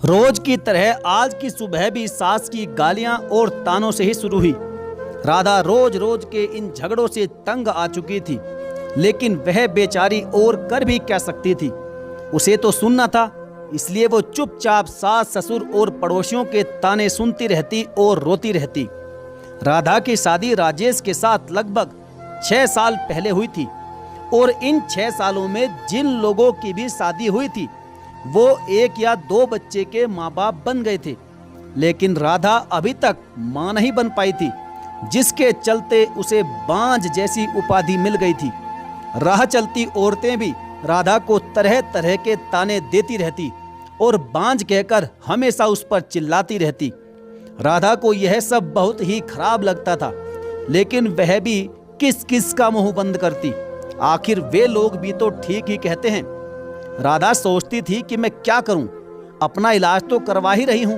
रोज की तरह आज की सुबह भी सास की गालियां और तानों से ही शुरू हुई। राधा रोज रोज के इन झगड़ों से तंग आ चुकी थी, लेकिन वह बेचारी और कर भी क्या सकती थी। उसे तो सुनना था, इसलिए वो चुपचाप सास ससुर और पड़ोसियों के ताने सुनती रहती और रोती रहती। राधा की शादी राजेश के साथ लगभग 6 साल पहले हुई थी और इन 6 सालों में जिन लोगों की भी शादी हुई थी वो 1 या 2 बच्चे के माँ बाप बन गए थे, लेकिन राधा अभी तक माँ नहीं बन पाई थी, जिसके चलते उसे बांझ जैसी उपाधि मिल गई थी। राह चलती औरतें भी राधा को तरह तरह के ताने देती रहती और बांझ कहकर हमेशा उस पर चिल्लाती रहती। राधा को यह सब बहुत ही खराब लगता था, लेकिन वह भी किस किस का मुंह बंद करती। आखिर वे लोग भी तो ठीक ही कहते हैं। राधा सोचती थी कि मैं क्या करूं, अपना इलाज तो करवा ही रही हूं।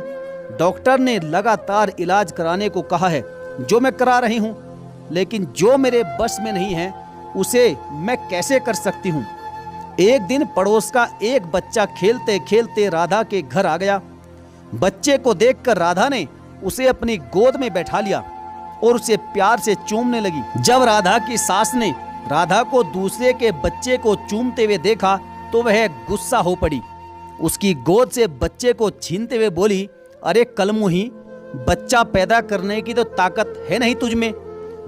डॉक्टर ने लगातार इलाज कराने को कहा है, जो मैं करा रही हूं, लेकिन जो मेरे बस में नहीं है उसे मैं कैसे कर सकती हूं। एक दिन पड़ोस का एक बच्चा खेलते खेलते राधा के घर आ गया। बच्चे को देखकर राधा ने उसे अपनी गोद में बैठा लिया और उसे प्यार से चूमने लगी। जब राधा की सास ने राधा को दूसरे के बच्चे को चूमते हुए देखा तो वह गुस्सा हो पड़ी। उसकी गोद से बच्चे को छीनते हुए बोली, अरे कलमुही, बच्चा पैदा करने की तो ताकत है नहीं तुझ में,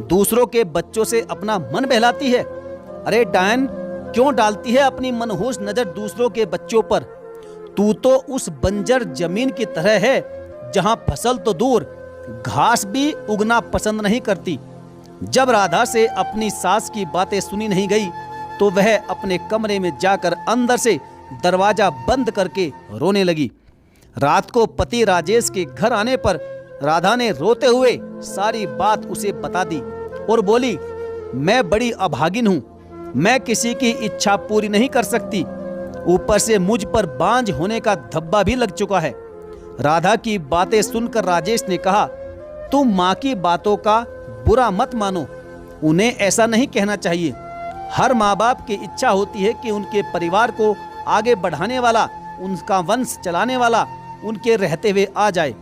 दूसरों के बच्चों से अपना मन बहलाती है। अरे डायन, क्यों डालती है अपनी मनहूस नजर दूसरों के बच्चों पर। तू तो उस बंजर जमीन की तरह है जहां फसल तो दूर घास भी उगना पसंद नहीं करती। जब राधा से अपनी सास की बातें सुनी नहीं गई तो वह अपने कमरे में जाकर अंदर से दरवाजा बंद करके रोने लगी। रात को पति राजेश के घर आने पर राधा ने रोते हुए सारी बात उसे बता दी और बोली, मैं बड़ी अभागिन हूँ, मैं किसी की इच्छा पूरी नहीं कर सकती, ऊपर से मुझ पर बांझ होने का धब्बा भी लग चुका है। राधा की बातें सुनकर राजेश ने कहा, तुम माँ की बातों का बुरा मत मानो, उन्हें ऐसा नहीं कहना चाहिए। हर माँ बाप की इच्छा होती है कि उनके परिवार को आगे बढ़ाने वाला, उनका वंश चलाने वाला उनके रहते हुए आ जाए।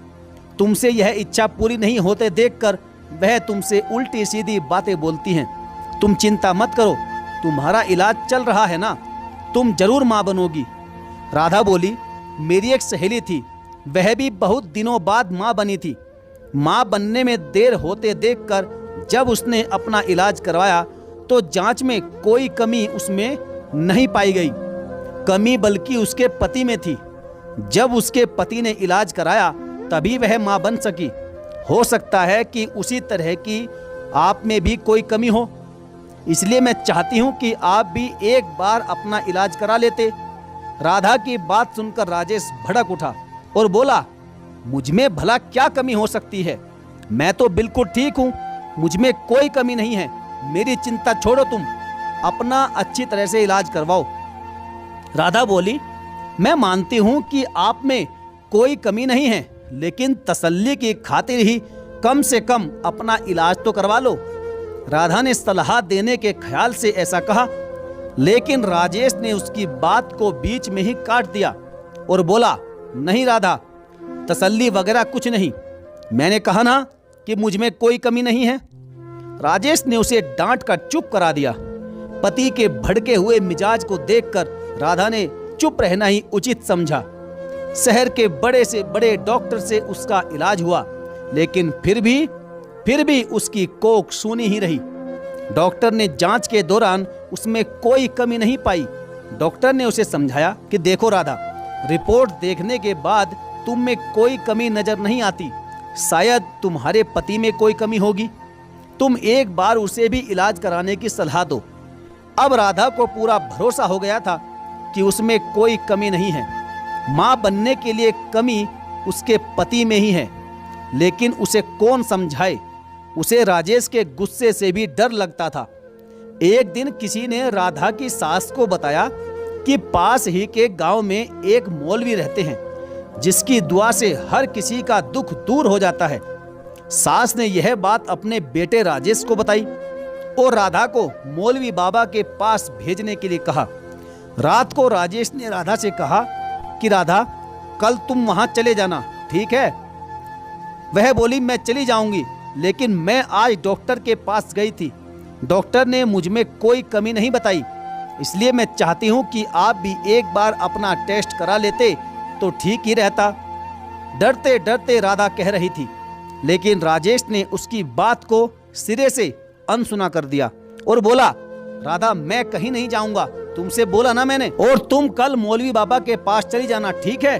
तुमसे यह इच्छा पूरी नहीं होते देखकर वह तुमसे उल्टी सीधी बातें बोलती हैं। तुम चिंता मत करो, तुम्हारा इलाज चल रहा है ना, तुम जरूर माँ बनोगी। राधा बोली, मेरी एक सहेली थी, वह भी बहुत दिनों बाद माँ बनी थी। माँ बनने में देर होते देखकर जब उसने अपना इलाज करवाया तो जांच में कोई कमी उसमें नहीं पाई गई। कमी बल्कि उसके पति में थी। जब उसके पति ने इलाज कराया तभी वह मां बन सकी। हो सकता है कि उसी तरह की आप में भी कोई कमी हो, इसलिए मैं चाहती हूं कि आप भी एक बार अपना इलाज करा लेते। राधा की बात सुनकर राजेश भड़क उठा और बोला, मुझ में भला क्या कमी हो सकती है, मैं तो बिल्कुल ठीक हूं, मुझ में कोई कमी नहीं है। मेरी चिंता छोड़ो, तुम अपना अच्छी तरह से इलाज करवाओ। राधा बोली, मैं मानती हूं कि आप में कोई कमी नहीं है, लेकिन तसल्ली की खातिर ही कम से कम अपना इलाज तो करवा लो। राधा ने सलाह देने के ख्याल से ऐसा कहा, लेकिन राजेश ने उसकी बात को बीच में ही काट दिया और बोला, नहीं राधा, तसल्ली वगैरह कुछ नहीं, मैंने कहा ना कि मुझ में कोई कमी नहीं है। राजेश ने उसे डांट कर चुप करा दिया। पति के भड़के हुए मिजाज को देखकर राधा ने चुप रहना ही उचित समझा। शहर के बड़े से बड़े डॉक्टर से उसका इलाज हुआ, लेकिन फिर भी उसकी कोख सूनी ही रही। डॉक्टर ने जांच के दौरान उसमें कोई कमी नहीं पाई। डॉक्टर ने उसे समझाया कि देखो राधा, रिपोर्ट देखने के बाद तुम में कोई कमी नजर नहीं आती, शायद तुम्हारे पति में कोई कमी होगी, तुम एक बार उसे भी इलाज कराने की सलाह दो। अब राधा को पूरा भरोसा हो गया था कि उसमें कोई कमी नहीं है। मां बनने के लिए कमी उसके पति में ही है, लेकिन उसे कौन समझाए। उसे राजेश के गुस्से से भी डर लगता था। एक दिन किसी ने राधा की सास को बताया कि पास ही के गांव में एक मौलवी रहते हैं, जिसकी दुआ से हर किसी का दुख दूर हो जाता है। सास ने यह बात अपने बेटे राजेश को बताई और राधा को मौलवी बाबा के पास भेजने के लिए कहा। रात को राजेश ने राधा से कहा कि राधा, कल तुम वहां चले जाना, ठीक है? वह बोली, मैं चली जाऊंगी, लेकिन मैं आज डॉक्टर के पास गई थी। डॉक्टर ने मुझ में कोई कमी नहीं बताई, इसलिए मैं चाहती हूँ कि आप भी एक बार अपना टेस्ट करा लेते तो ठीक ही रहता। डरते डरते राधा कह रही थी, लेकिन राजेश ने उसकी बात को सिरे से अनसुना कर दिया और बोला, राधा मैं कहीं नहीं जाऊंगा, तुमसे बोला ना मैंने, और तुम कल मौलवी बाबा के पास चली जाना, ठीक है?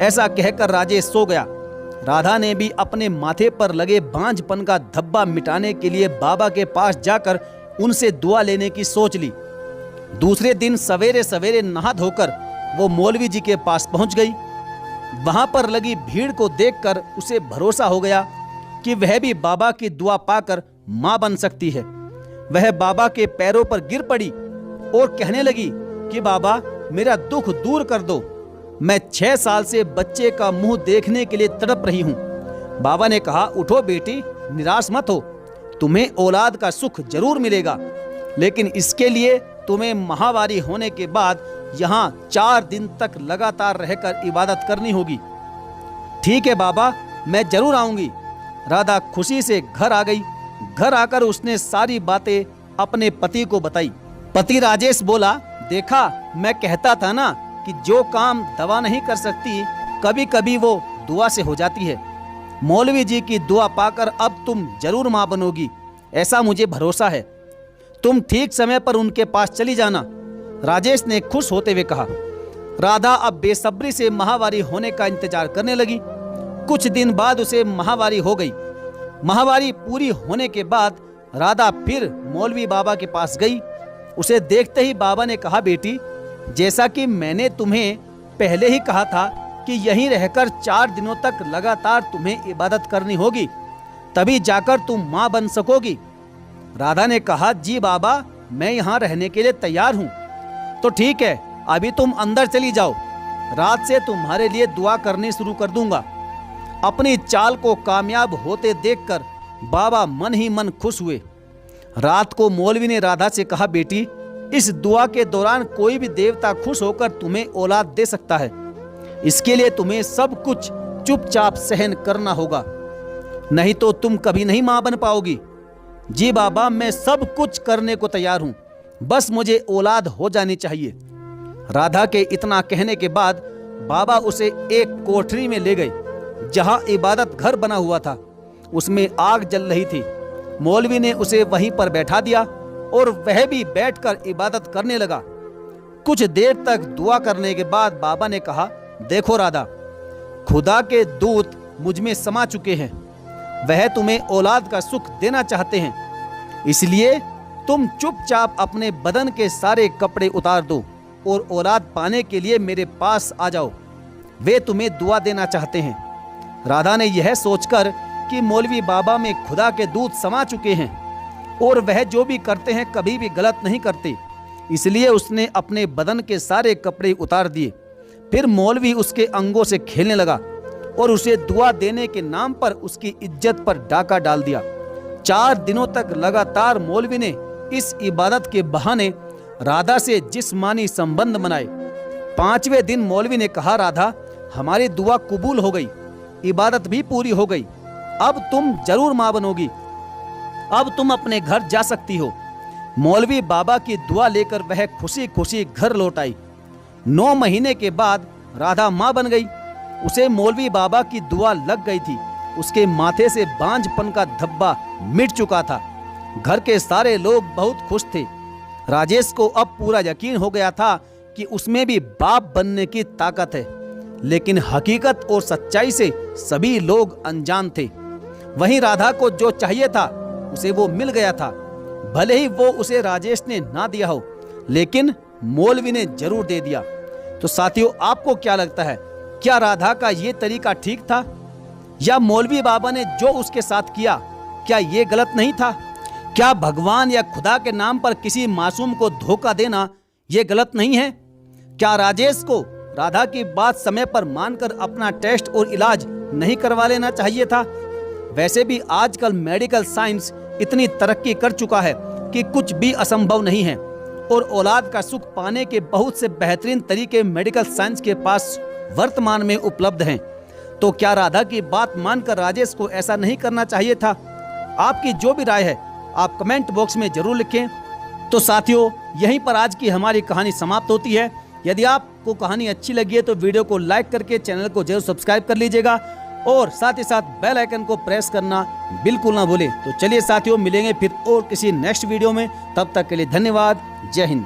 ऐसा कहकर राजेश सो गया। राधा ने भी अपने माथे पर लगे बांझपन का धब्बा मिटाने के लिए बाबा के पास जाकर उनसे दुआ लेने की सोच ली। दूसरे दिन सवेरे सवेरे नहा धोकर वो मौलवी जी के पास पहुंच गई। वहां पर लगी भीड़ को देखकर उसे भरोसा हो गया कि वह भी बाबा की दुआ पाकर मां बन सकती है। वह बाबा के पैरों पर गिर पड़ी और कहने लगी कि बाबा मेरा दुख दूर कर दो, मैं 6 साल से बच्चे का मुंह देखने के लिए तड़प रही हूँ। बाबा ने कहा, उठो बेटी, निराश मत हो, तुम्हें औलाद का सुख जरूर मिलेगा, लेकिन इसके लिए तुम्हें माहवारी होने के बाद यहाँ 4 दिन तक लगातार रहकर इबादत करनी होगी। ठीक है बाबा, मैं जरूर आऊंगी। राधा खुशी से घर आ गई। घर आकर उसने सारी बातें अपने पति को बताई। पति राजेश बोला, देखा मैं कहता था ना कि जो काम दवा नहीं कर सकती कभी कभी वो दुआ से हो जाती है। मौलवी जी की दुआ पाकर अब तुम जरूर मां बनोगी, ऐसा मुझे भरोसा है। तुम ठीक समय पर उनके पास चली जाना। राजेश ने खुश होते हुए कहा। राधा अब बेसब्री से माहवारी होने का इंतजार करने लगी। कुछ दिन बाद उसे माहवारी हो गई। माहवारी पूरी होने के बाद राधा फिर मौलवी बाबा के पास गई। उसे देखते ही बाबा ने कहा, बेटी जैसा कि मैंने तुम्हें पहले ही कहा था कि यहीं रहकर 4 दिनों तक लगातार तुम्हें इबादत करनी होगी, तभी जाकर तुम मां बन सकोगी। राधा ने कहा, जी बाबा मैं यहाँ रहने के लिए तैयार हूँ। तो ठीक है, अभी तुम अंदर चली जाओ, रात से तुम्हारे लिए दुआ करनी शुरू कर दूंगा। अपनी चाल को कामयाब होते देखकर बाबा मन ही मन खुश हुए। रात को मौलवी ने राधा से कहा, बेटी इस दुआ के दौरान कोई भी देवता खुश होकर तुम्हें औलाद दे सकता है, इसके लिए तुम्हें सब कुछ चुपचाप सहन करना होगा, नहीं तो तुम कभी नहीं मां बन पाओगी। जी बाबा मैं सब कुछ करने को तैयार हूं, बस मुझे औलाद हो जानी चाहिए। राधा के इतना कहने के बाद बाबा उसे एक कोठरी में ले गए जहां इबादत घर बना हुआ था। उसमें आग जल रही थी। मौलवी ने उसे वहीं पर बैठा दिया और वह भी बैठकर इबादत करने लगा। कुछ देर तक दुआ करने के बाद बाबा ने कहा, देखो राधा, खुदा के दूत मुझ में समा चुके हैं, वह तुम्हें औलाद का सुख देना चाहते हैं, इसलिए तुम चुपचाप अपने बदन के सारे कपड़े उतार दो और औलाद पाने के लिए मेरे पास आ जाओ, वे तुम्हें दुआ देना चाहते हैं। राधा ने यह सोचकर कि मौलवी बाबा में खुदा के दूत समा चुके हैं और वह जो भी करते हैं कभी भी गलत नहीं करते, इसलिए उसने अपने बदन के सारे कपड़े उतार दिए। फिर मौलवी उसके अंगों से खेलने लगा और उसे दुआ देने के नाम पर उसकी इज्जत पर डाका डाल दिया। 4 दिनों तक लगातार मौलवी ने इस इबादत के बहाने राधा से जिस्मानी संबंध बनाए। 5वें दिन मौलवी ने कहा, राधा हमारी दुआ कबूल हो गई, इबादत भी पूरी हो गई, अब तुम जरूर मां बनोगी, अब तुम अपने घर जा सकती हो। मौलवी बाबा की दुआ लेकर वह खुशी खुशी घर लौट आई। 9 महीने के बाद राधा मां बन गई। उसे मौलवी बाबा की दुआ लग गई थी। उसके माथे से बांझपन का धब्बा मिट चुका था। घर के सारे लोग बहुत खुश थे। राजेश को अब पूरा यकीन हो गया था कि उसमें भी बाप बनने की ताकत है, लेकिन हकीकत और सच्चाई से सभी लोग अनजान थे। वहीं राधा को जो चाहिए था उसे वो मिल गया था, भले ही वो उसे राजेश ने ना दिया हो, लेकिन मौलवी ने जरूर दे दिया। तो साथियों, आपको क्या लगता है, क्या राधा का ये तरीका ठीक था या मौलवी बाबा ने जो उसके साथ किया क्या ये गलत नहीं था? क्या भगवान या खुदा के नाम पर किसी मासूम को धोखा देना ये गलत नहीं है? क्या राजेश को राधा की बात समय पर मानकर अपना टेस्ट और इलाज नहीं करवा लेना चाहिए था? वैसे भी आजकल मेडिकल साइंस इतनी तरक्की कर चुका है कि कुछ भी असंभव नहीं है और औलाद का सुख पाने के बहुत से बेहतरीन तरीके मेडिकल साइंस के पास वर्तमान में उपलब्ध हैं। तो क्या राधा की बात मानकर राजेश को ऐसा नहीं करना चाहिए था? आपकी जो भी राय है आप कमेंट बॉक्स में जरूर लिखें। तो साथियों, यहीं पर आज की हमारी कहानी समाप्त होती है। यदि आपको कहानी अच्छी लगी है तो वीडियो को लाइक करके चैनल को जरूर सब्सक्राइब कर लीजिएगा और साथ ही साथ बेल आइकन को प्रेस करना बिल्कुल ना भूलें। तो चलिए साथियों, मिलेंगे फिर और किसी नेक्स्ट वीडियो में। तब तक के लिए धन्यवाद। जय हिंद।